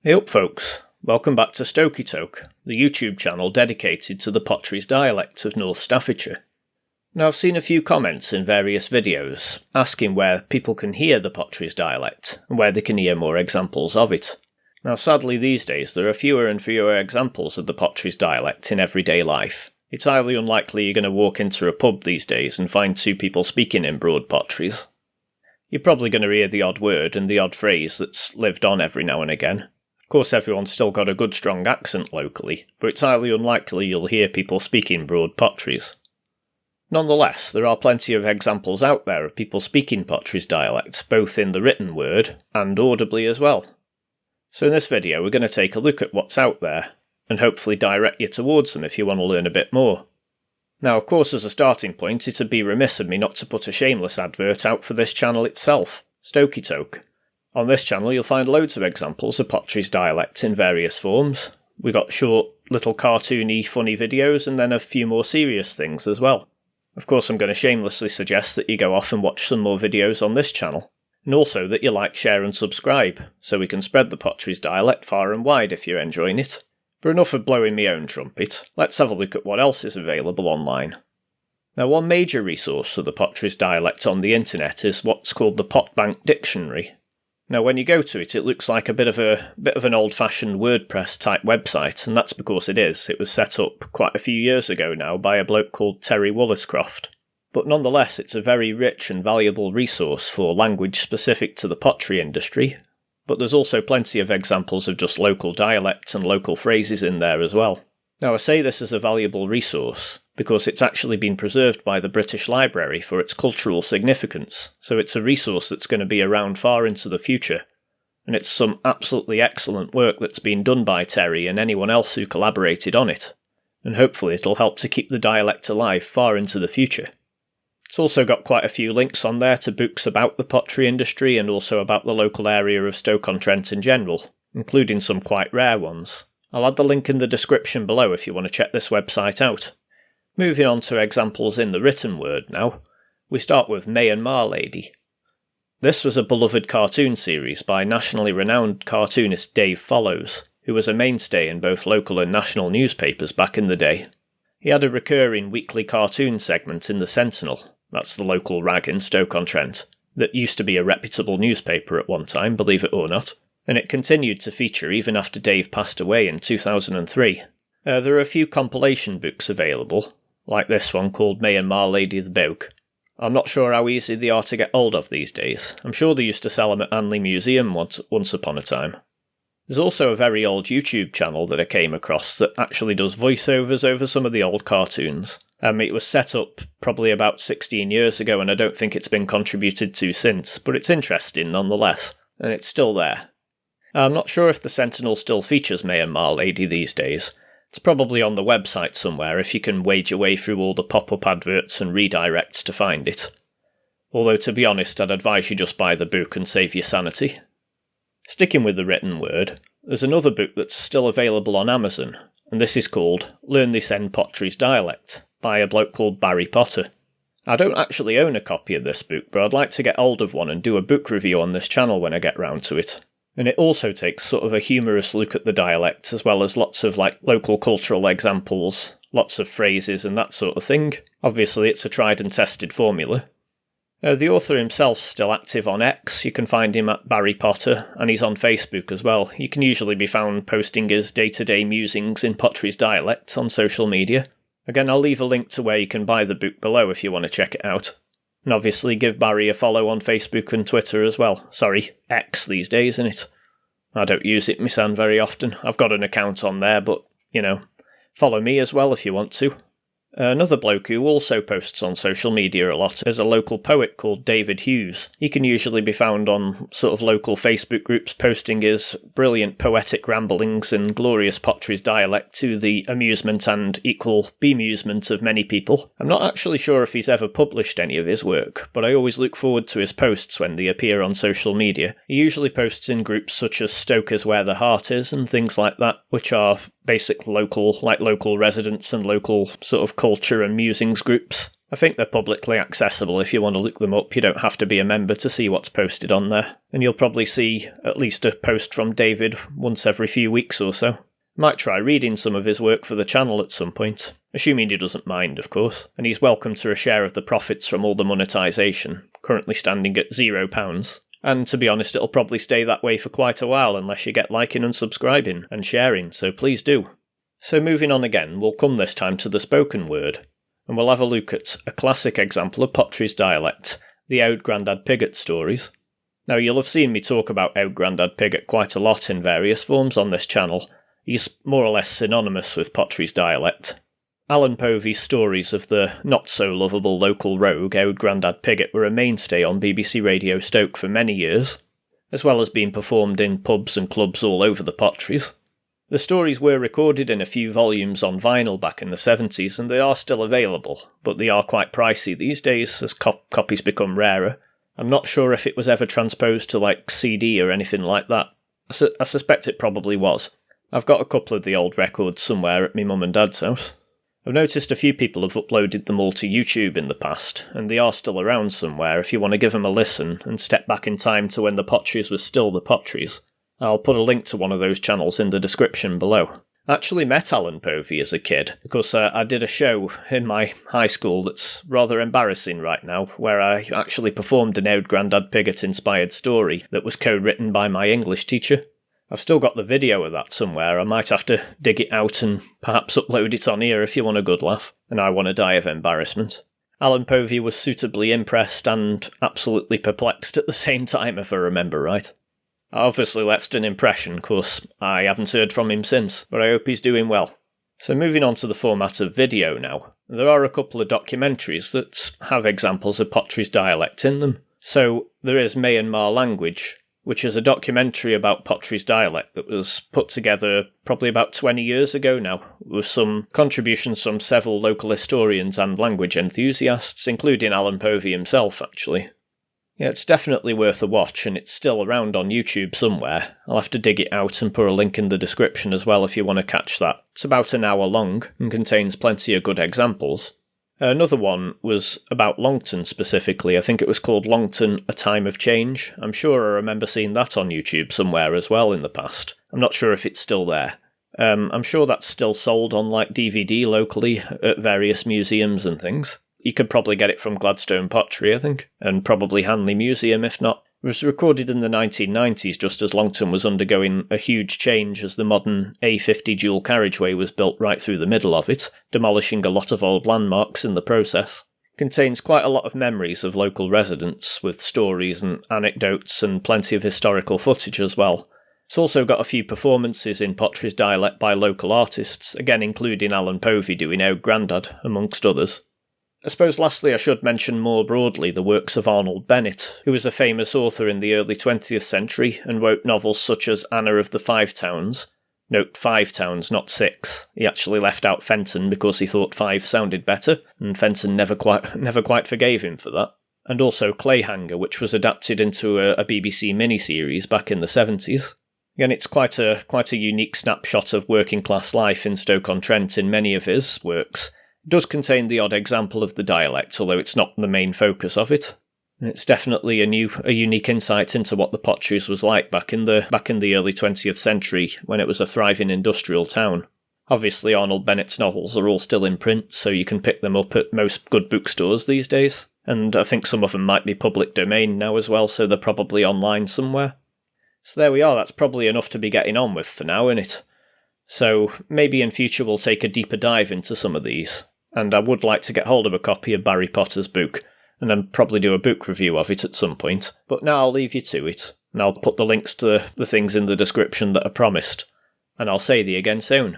Hey up folks, welcome back to Towk, the YouTube channel dedicated to the Potteries Dialect of North Staffordshire. Now I've seen a few comments in various videos asking where people can hear the Potteries Dialect and where they can hear more examples of it. Now sadly these days there are fewer and fewer examples of the Potteries Dialect in everyday life. It's highly unlikely you're going to walk into a pub these days and find two people speaking in broad Potteries. You're probably going to hear the odd word and the odd phrase that's lived on every now and again. Of course everyone's still got a good strong accent locally, but it's highly unlikely you'll hear people speaking broad Potteries. Nonetheless, there are plenty of examples out there of people speaking Potteries dialect, both in the written word and audibly as well. So in this video we're going to take a look at what's out there, and hopefully direct you towards them if you want to learn a bit more. Now of course as a starting point it'd be remiss of me not to put a shameless advert out for this channel itself, Towk. On this channel you'll find loads of examples of Potteries dialect in various forms. We've got short, little cartoony, funny videos and then a few more serious things as well. Of course I'm going to shamelessly suggest that you go off and watch some more videos on this channel, and also that you like, share and subscribe, so we can spread the Potteries dialect far and wide if you're enjoying it. But enough of blowing my own trumpet, let's have a look at what else is available online. Now one major resource for the Potteries dialect on the internet is what's called the Potbank Dictionary. Now when you go to it, it looks like a bit of an old-fashioned WordPress type website, and that's because it is. It was set up quite a few years ago now by a bloke called Terry Woolliscroft. But nonetheless, it's a very rich and valuable resource for language specific to the pottery industry, but there's also plenty of examples of just local dialect and local phrases in there as well. Now I say this as a valuable resource because it's actually been preserved by the British Library for its cultural significance, so it's a resource that's going to be around far into the future, and it's some absolutely excellent work that's been done by Terry and anyone else who collaborated on it, and hopefully it'll help to keep the dialect alive far into the future. It's also got quite a few links on there to books about the pottery industry and also about the local area of Stoke-on-Trent in general, including some quite rare ones. I'll add the link in the description below if you want to check this website out. Moving on to examples in the written word now, we start with May and Marlady. This was a beloved cartoon series by nationally renowned cartoonist Dave Follows, who was a mainstay in both local and national newspapers back in the day. He had a recurring weekly cartoon segment in the Sentinel, that's the local rag in Stoke-on-Trent, that used to be a reputable newspaper at one time, believe it or not, and it continued to feature even after Dave passed away in 2003. There are a few compilation books available, like this one called May and Marlady the Boke. I'm not sure how easy they are to get hold of these days. I'm sure they used to sell them at Anley Museum once upon a time. There's also a very old YouTube channel that I came across that actually does voiceovers over some of the old cartoons. It was set up probably about 16 years ago and I don't think it's been contributed to since, but it's interesting nonetheless, and it's still there. I'm not sure if the Sentinel still features May and Marlady these days. It's probably on the website somewhere if you can wade your way through all the pop-up adverts and redirects to find it. Although to be honest, I'd advise you just buy the book and save your sanity. Sticking with the written word, there's another book that's still available on Amazon, and this is called Learn This End Potteries Dialect by a bloke called Barry Potter. I don't actually own a copy of this book, but I'd like to get hold of one and do a book review on this channel when I get round to it. And it also takes sort of a humorous look at the dialect, as well as lots of local cultural examples, lots of phrases and that sort of thing. Obviously it's a tried and tested formula. The author himself's still active on X. You can find him at Barry Potter, and he's on Facebook as well. You can usually be found posting his day-to-day musings in Potteries dialect on social media. Again, I'll leave a link to where you can buy the book below if you want to check it out. And obviously give Barry a follow on Facebook and Twitter as well. Sorry, X these days, isn't it? I don't use it myself very often. I've got an account on there, but, follow me as well if you want to. Another bloke who also posts on social media a lot is a local poet called David Hughes. He can usually be found on sort of local Facebook groups posting his brilliant poetic ramblings in glorious Potteries dialect to the amusement and equal bemusement of many people. I'm not actually sure if he's ever published any of his work, but I always look forward to his posts when they appear on social media. He usually posts in groups such as Stoke is where the heart is and things like that, which are basic local residents and local sort of culture and musings groups. I think they're publicly accessible. If you want to look them up, you don't have to be a member to see what's posted on there. And you'll probably see at least a post from David once every few weeks or so. Might try reading some of his work for the channel at some point, assuming he doesn't mind, of course, and he's welcome to a share of the profits from all the monetisation, currently standing at £0. And to be honest, it'll probably stay that way for quite a while unless you get liking and subscribing and sharing, so please do. So moving on again, we'll come this time to the spoken word, and we'll have a look at a classic example of Potteries Dialect, the Oud Grandad Piggott stories. Now, you'll have seen me talk about Oud Grandad Piggott quite a lot in various forms on this channel. He's more or less synonymous with Potteries Dialect. Alan Povey's stories of the not-so-lovable local rogue Oud Grandad Piggott were a mainstay on BBC Radio Stoke for many years, as well as being performed in pubs and clubs all over the Potteries. The stories were recorded in a few volumes on vinyl back in the 70s, and they are still available, but they are quite pricey these days as copies become rarer. I'm not sure if it was ever transposed to like CD or anything like that. I suspect it probably was. I've got a couple of the old records somewhere at my mum and dad's house. I've noticed a few people have uploaded them all to YouTube in the past, and they are still around somewhere if you want to give them a listen and step back in time to when the Potteries was still the Potteries. I'll put a link to one of those channels in the description below. I actually met Alan Povey as a kid, because I did a show in my high school that's rather embarrassing right now, where I actually performed an Oud Grandad Piggott-inspired story that was co-written by my English teacher. I've still got the video of that somewhere. I might have to dig it out and perhaps upload it on here if you want a good laugh, and I want to die of embarrassment. Alan Povey was suitably impressed and absolutely perplexed at the same time, if I remember right. I obviously left an impression, of course. I haven't heard from him since, but I hope he's doing well. So moving on to the format of video now, there are a couple of documentaries that have examples of Potteries Dialect in them. So there is Myanmar Language, which is a documentary about Potteries Dialect that was put together probably about 20 years ago now, with some contributions from several local historians and language enthusiasts, including Alan Povey himself, actually. Yeah, it's definitely worth a watch, and it's still around on YouTube somewhere. I'll have to dig it out and put a link in the description as well if you want to catch that. It's about an hour long and contains plenty of good examples. Another one was about Longton specifically. I think it was called Longton, A Time of Change. I'm sure I remember seeing that on YouTube somewhere as well in the past. I'm not sure if it's still there. I'm sure that's still sold on like DVD locally at various museums and things. You could probably get it from Gladstone Pottery, I think, and probably Hanley Museum if not. It was recorded in the 1990s just as Longton was undergoing a huge change as the modern A50 dual carriageway was built right through the middle of it, demolishing a lot of old landmarks in the process. It contains quite a lot of memories of local residents, with stories and anecdotes and plenty of historical footage as well. It's also got a few performances in Potteries Dialect by local artists, again including Alan Povey doing Oud Grandad, amongst others. I suppose lastly I should mention more broadly the works of Arnold Bennett, who was a famous author in the early 20th century and wrote novels such as Anna of the Five Towns. Note 5 towns, not 6. He actually left out Fenton because he thought 5 sounded better, and Fenton never quite forgave him for that. And also Clayhanger, which was adapted into a BBC miniseries back in the 70s. Again, it's quite a unique snapshot of working class life in Stoke-on-Trent in many of his works. It does contain the odd example of the dialect, although it's not the main focus of it. And it's definitely a unique insight into what the Potteries was like back in the early 20th century, when it was a thriving industrial town. Obviously, Arnold Bennett's novels are all still in print, so you can pick them up at most good bookstores these days. And I think some of them might be public domain now as well, so they're probably online somewhere. So there we are, that's probably enough to be getting on with for now, innit? So maybe in future we'll take a deeper dive into some of these. And I would like to get hold of a copy of Barry Potter's book, and then probably do a book review of it at some point. But now I'll leave you to it, and I'll put the links to the things in the description that are promised. And I'll say thee again soon.